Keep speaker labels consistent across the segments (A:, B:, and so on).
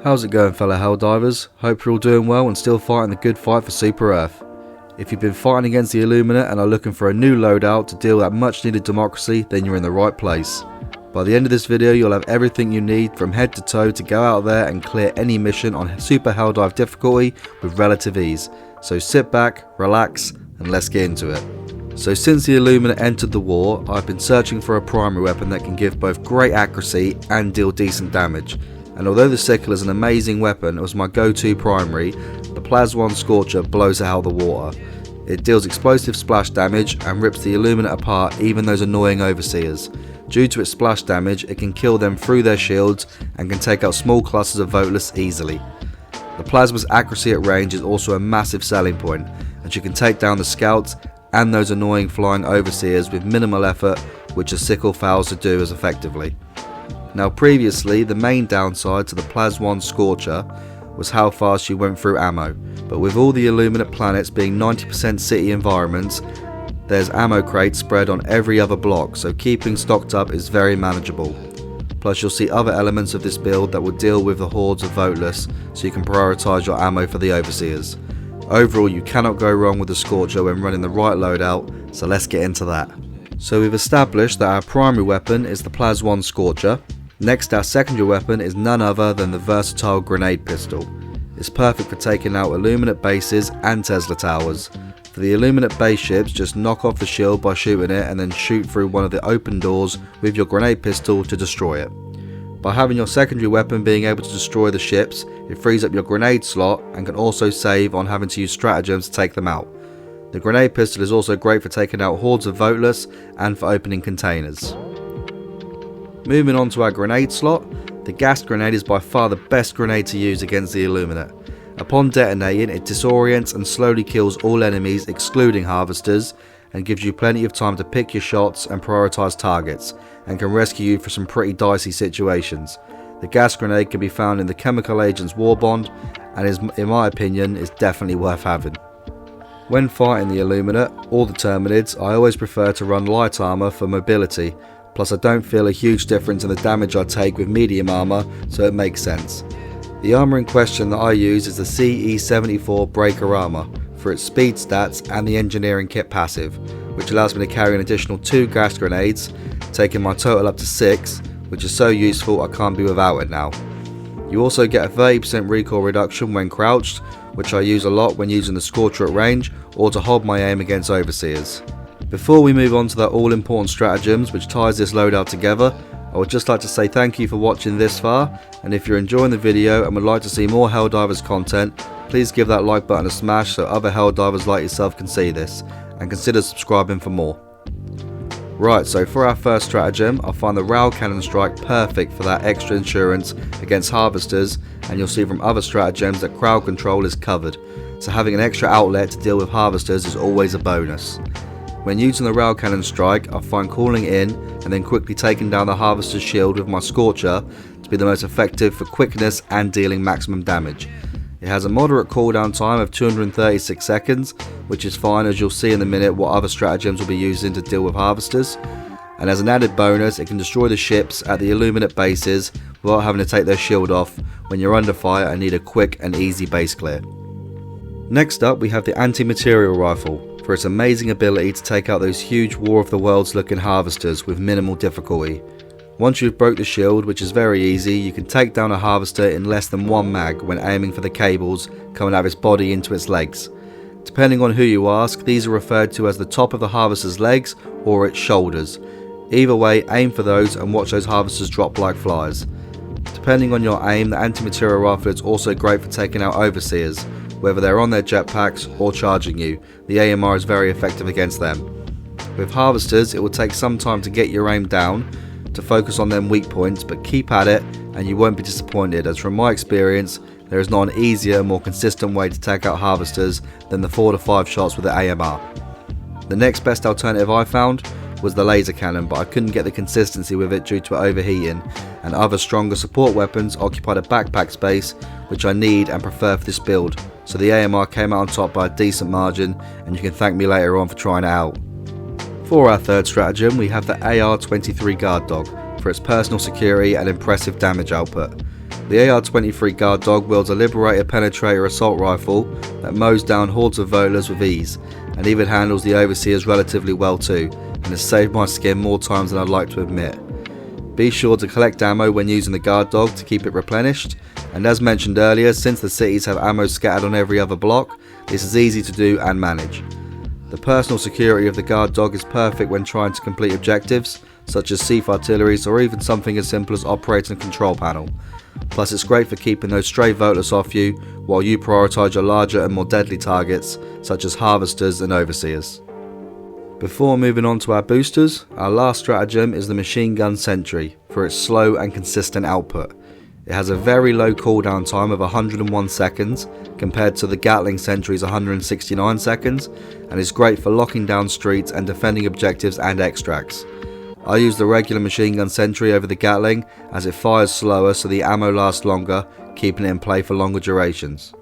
A: How's it going, fellow Helldivers? Hope you're all doing well and still fighting the good fight for Super Earth. If you've been fighting against the Illuminate and are looking for a new loadout to deal that much needed democracy, then you're in the right place. By the end of this video you'll have everything you need from head to toe to go out there and clear any mission on Super Helldive difficulty with relative ease. So sit back, relax and let's get into it. So since the Illuminate entered the war, I've been searching for a primary weapon that can give both great accuracy and deal decent damage. And although the sickle is an amazing weapon, it was my go-to primary, the S-Tier Scorcher blows it out of the water. It deals explosive splash damage and rips the Illuminate apart, even those annoying overseers. Due to its splash damage, it can kill them through their shields and can take out small clusters of voteless easily. The plasma's accuracy at range is also a massive selling point, as you can take down the scouts and those annoying flying overseers with minimal effort, which a sickle fails to do as effectively. Now previously, the main downside to the S-Tier Scorcher was how fast you went through ammo, but with all the Illuminate planets being 90% city environments, there's ammo crates spread on every other block, so keeping stocked up is very manageable. Plus you'll see other elements of this build that will deal with the hordes of voteless, so you can prioritise your ammo for the overseers. Overall, you cannot go wrong with the Scorcher when running the right loadout, so let's get into that. So we've established that our primary weapon is the S-Tier Scorcher. Next, our secondary weapon is none other than the versatile grenade pistol. It's perfect for taking out Illuminate bases and Tesla towers. For the Illuminate base ships, just knock off the shield by shooting it and then shoot through one of the open doors with your grenade pistol to destroy it. By having your secondary weapon being able to destroy the ships, it frees up your grenade slot and can also save on having to use stratagems to take them out. The grenade pistol is also great for taking out hordes of voteless and for opening containers. Moving on to our grenade slot, the gas grenade is by far the best grenade to use against the Illuminate. Upon detonating, it disorients and slowly kills all enemies excluding harvesters and gives you plenty of time to pick your shots and prioritise targets, and can rescue you from some pretty dicey situations. The gas grenade can be found in the Chemical Agent's War Bond and is, in my opinion, is definitely worth having. When fighting the Illuminate or the Terminids, I always prefer to run light armour for mobility. Plus I don't feel a huge difference in the damage I take with medium armour, so it makes sense. The armour in question that I use is the CE74 Breaker Armour for its speed stats and the engineering kit passive, which allows me to carry an additional 2 gas grenades, taking my total up to 6, which is so useful I can't be without it now. You also get a 30% recoil reduction when crouched, which I use a lot when using the Scorcher at range or to hold my aim against overseers. Before we move on to the all-important stratagems which ties this loadout together, I would just like to say thank you for watching this far, and if you're enjoying the video and would like to see more Helldivers content, please give that like button a smash so other Helldivers like yourself can see this, and consider subscribing for more. Right, so for our first stratagem, I find the Rail Cannon Strike perfect for that extra insurance against harvesters, and you'll see from other stratagems that crowd control is covered, so having an extra outlet to deal with harvesters is always a bonus. When using the Rail Cannon Strike, I find calling in and then quickly taking down the Harvester's shield with my Scorcher to be the most effective for quickness and dealing maximum damage. It has a moderate cooldown time of 236 seconds, which is fine, as you'll see in a minute what other stratagems will be using to deal with Harvesters. And as an added bonus, it can destroy the ships at the Illuminate bases without having to take their shield off when you're under fire and need a quick and easy base clear. Next up we have the Anti-Material Rifle, for its amazing ability to take out those huge War of the Worlds looking harvesters with minimal difficulty. Once you've broke the shield, which is very easy, you can take down a harvester in less than 1 mag when aiming for the cables coming out of its body into its legs. Depending on who you ask, these are referred to as the top of the harvester's legs or its shoulders. Either way, aim for those and watch those harvesters drop like flies. Depending on your aim, the Anti-Material Rifle is also great for taking out overseers, whether they're on their jetpacks or charging you. The AMR is very effective against them. With harvesters, it will take some time to get your aim down, to focus on them weak points, but keep at it and you won't be disappointed, as from my experience there is not an easier, more consistent way to take out harvesters than the 4 to 5 shots with the AMR. The next best alternative I found was the laser cannon, but I couldn't get the consistency with it due to it overheating, and other stronger support weapons occupied a backpack space which I need and prefer for this build, so the AMR came out on top by a decent margin, and you can thank me later on for trying it out. For our third stratagem we have the AR-23 Guard Dog for its personal security and impressive damage output. The AR-23 guard dog wields a Liberator Penetrator assault rifle that mows down hordes of Volers with ease, and even handles the Overseers relatively well too, and has saved my skin more times than I'd like to admit. Be sure to collect ammo when using the guard dog to keep it replenished, and as mentioned earlier, since the cities have ammo scattered on every other block, this is easy to do and manage. The personal security of the guard dog is perfect when trying to complete objectives, such as Siege artilleries or even something as simple as operating a control panel. Plus it's great for keeping those stray Volers off you while you prioritise your larger and more deadly targets such as Harvesters and Overseers. Before moving on to our boosters, our last stratagem is the Machine Gun Sentry for its slow and consistent output. It has a very low cooldown time of 101 seconds compared to the Gatling Sentry's 169 seconds, and is great for locking down streets and defending objectives and extracts. I use the regular Machine Gun Sentry over the Gatling as it fires slower so the ammo lasts longer, keeping it in play for longer durations.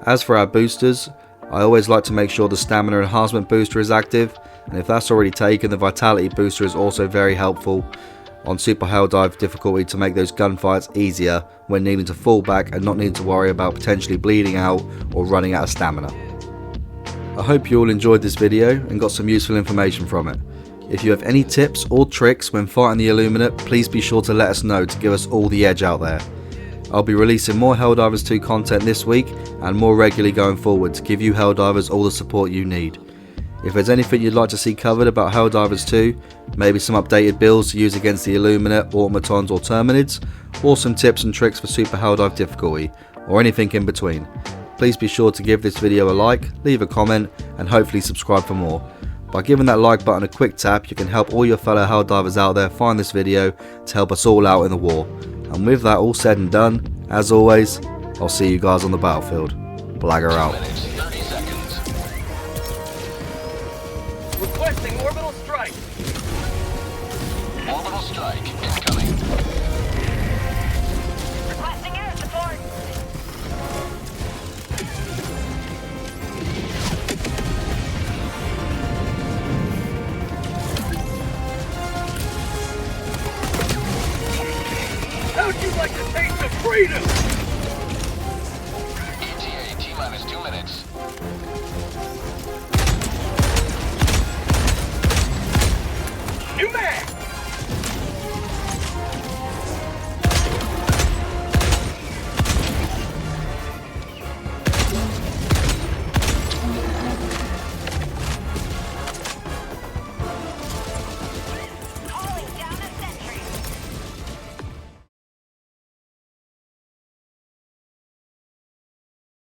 A: As for our boosters, I always like to make sure the Stamina Enhancement booster is active, and if that's already taken, the Vitality booster is also very helpful on Super Helldive difficulty to make those gunfights easier when needing to fall back and not needing to worry about potentially bleeding out or running out of stamina. I hope you all enjoyed this video and got some useful information from it. If you have any tips or tricks when fighting the Illuminate, please be sure to let us know to give us all the edge out there. I'll be releasing more Helldivers 2 content this week and more regularly going forward to give you Helldivers all the support you need. If there's anything you'd like to see covered about Helldivers 2, maybe some updated builds to use against the Illuminate, Automatons or Terminids, or some tips and tricks for Super Helldive difficulty, or anything in between, please be sure to give this video a like, leave a comment and hopefully subscribe for more. By giving that like button a quick tap, you can help all your fellow Helldivers out there find this video to help us all out in the war. And with that all said and done, as always, I'll see you guys on the battlefield. Blagger out.
B: Requesting orbital strike.
C: Orbital strike incoming.
B: Requesting air support. How'd you like to taste of freedom?